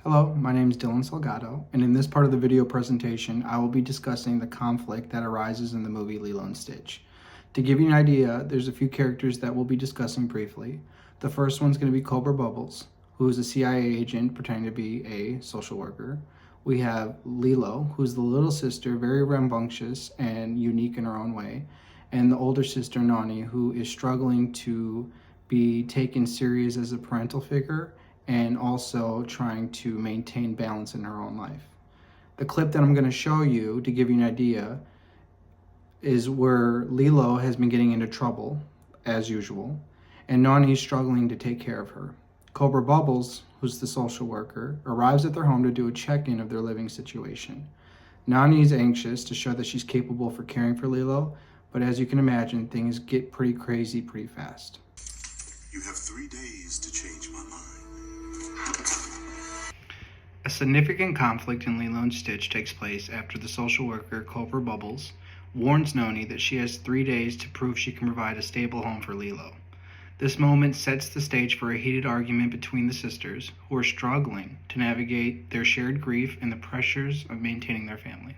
Hello, my name is Dillon Salgado, and in this part of the video presentation, I will be discussing the conflict that arises in the movie Lilo and Stitch. To give you an idea, there's a few characters that we'll be discussing briefly. The first one's going to be Cobra Bubbles, who is a CIA agent pretending to be a social worker. We have Lilo, who's the little sister, very rambunctious and unique in her own way, and the older sister, Nani, who is struggling to be taken serious as a parental figure and also trying to maintain balance in her own life. The clip that I'm going to show you to give you an idea is where Lilo has been getting into trouble, as usual, and Nani is struggling to take care of her. Cobra Bubbles, who's the social worker, arrives at their home to do a check-in of their living situation. Nani is anxious to show that she's capable for caring for Lilo, but as you can imagine, things get pretty crazy pretty fast. You have 3 days to change my mind. A significant conflict in Lilo and Stitch takes place after the social worker, Cobra Bubbles, warns Noni that she has 3 days to prove she can provide a stable home for Lilo. This moment sets the stage for a heated argument between the sisters, who are struggling to navigate their shared grief and the pressures of maintaining their family.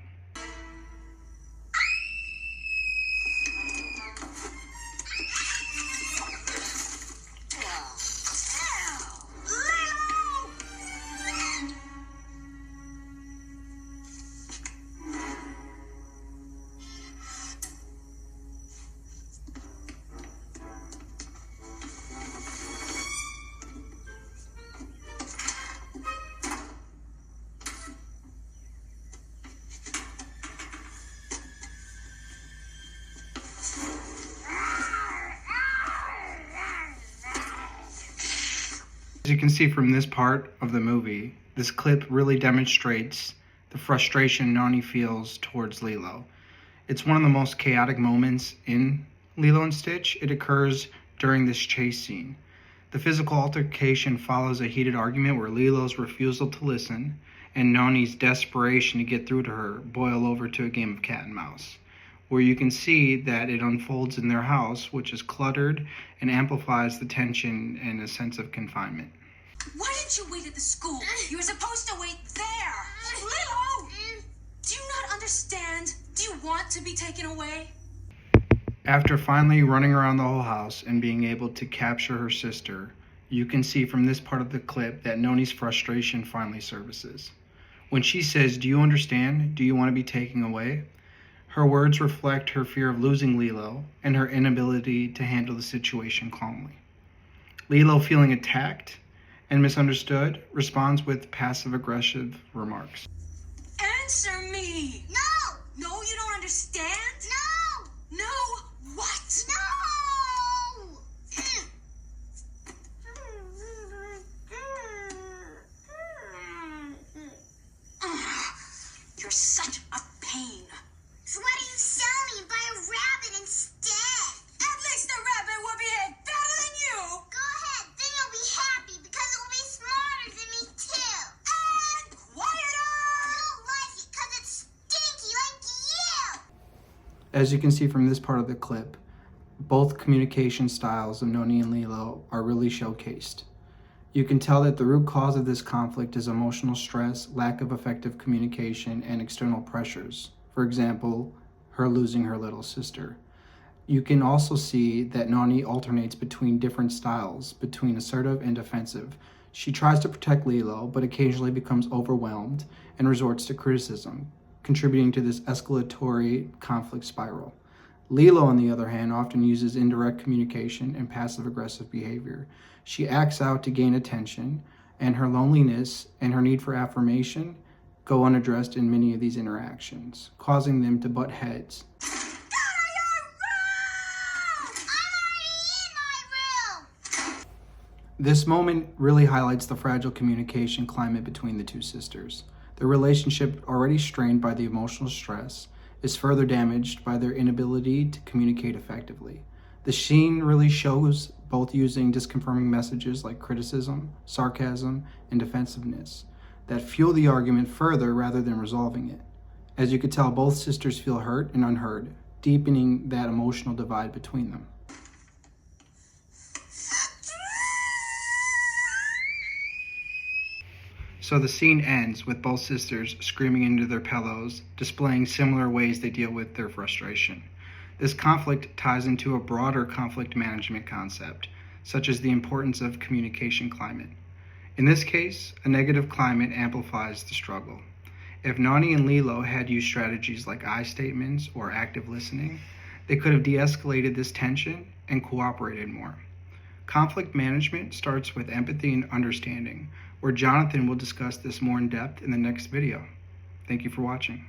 As you can see from this part of the movie, this clip really demonstrates the frustration Nani feels towards Lilo. It's one of the most chaotic moments in Lilo and Stitch. It occurs during this chase scene. The physical altercation follows a heated argument where Lilo's refusal to listen and Nani's desperation to get through to her boil over to a game of cat and mouse, where you can see that it unfolds in their house, which is cluttered and amplifies the tension and a sense of confinement. Why didn't you wait at the school? You were supposed to wait there. Lilo! Do you not understand? Do you want to be taken away? After finally running around the whole house and being able to capture her sister, you can see from this part of the clip that Noni's frustration finally surfaces. When she says, "Do you understand? Do you want to be taken away?" Her words reflect her fear of losing Lilo and her inability to handle the situation calmly. Lilo, feeling attacked and misunderstood, responds with passive-aggressive remarks. Answer me! No! No, you don't understand? No! No! What? No! You're such a pain. So why do you sell me and buy a rabbit instead? At least the rabbit will behave better than you. Go ahead, then you'll be happy because it will be smarter than me too. And quieter! I don't like it because it's stinky like you. As you can see from this part of the clip, both communication styles of Noni and Lilo are really showcased. You can tell that the root cause of this conflict is emotional stress, lack of effective communication, and external pressures. For example, her losing her little sister. You can also see that Nani alternates between different styles, between assertive and defensive. She tries to protect Lilo, but occasionally becomes overwhelmed and resorts to criticism, contributing to this escalatory conflict spiral. Lilo, on the other hand, often uses indirect communication and passive-aggressive behavior. She acts out to gain attention, and her loneliness and her need for affirmation go unaddressed in many of these interactions, causing them to butt heads. This moment really highlights the fragile communication climate between the two sisters. Their relationship, already strained by the emotional stress, is further damaged by their inability to communicate effectively. The scene really shows both using disconfirming messages like criticism, sarcasm, and defensiveness that fuel the argument further rather than resolving it. As you could tell, both sisters feel hurt and unheard, deepening that emotional divide between them. So the scene ends with both sisters screaming into their pillows, displaying similar ways they deal with their frustration. This conflict ties into a broader conflict management concept, such as the importance of communication climate. In this case, a negative climate amplifies the struggle. If Nani and Lilo had used strategies like I statements or active listening, they could have de-escalated this tension and cooperated more. Conflict management starts with empathy and understanding, where Jonathan will discuss this more in depth in the next video. Thank you for watching.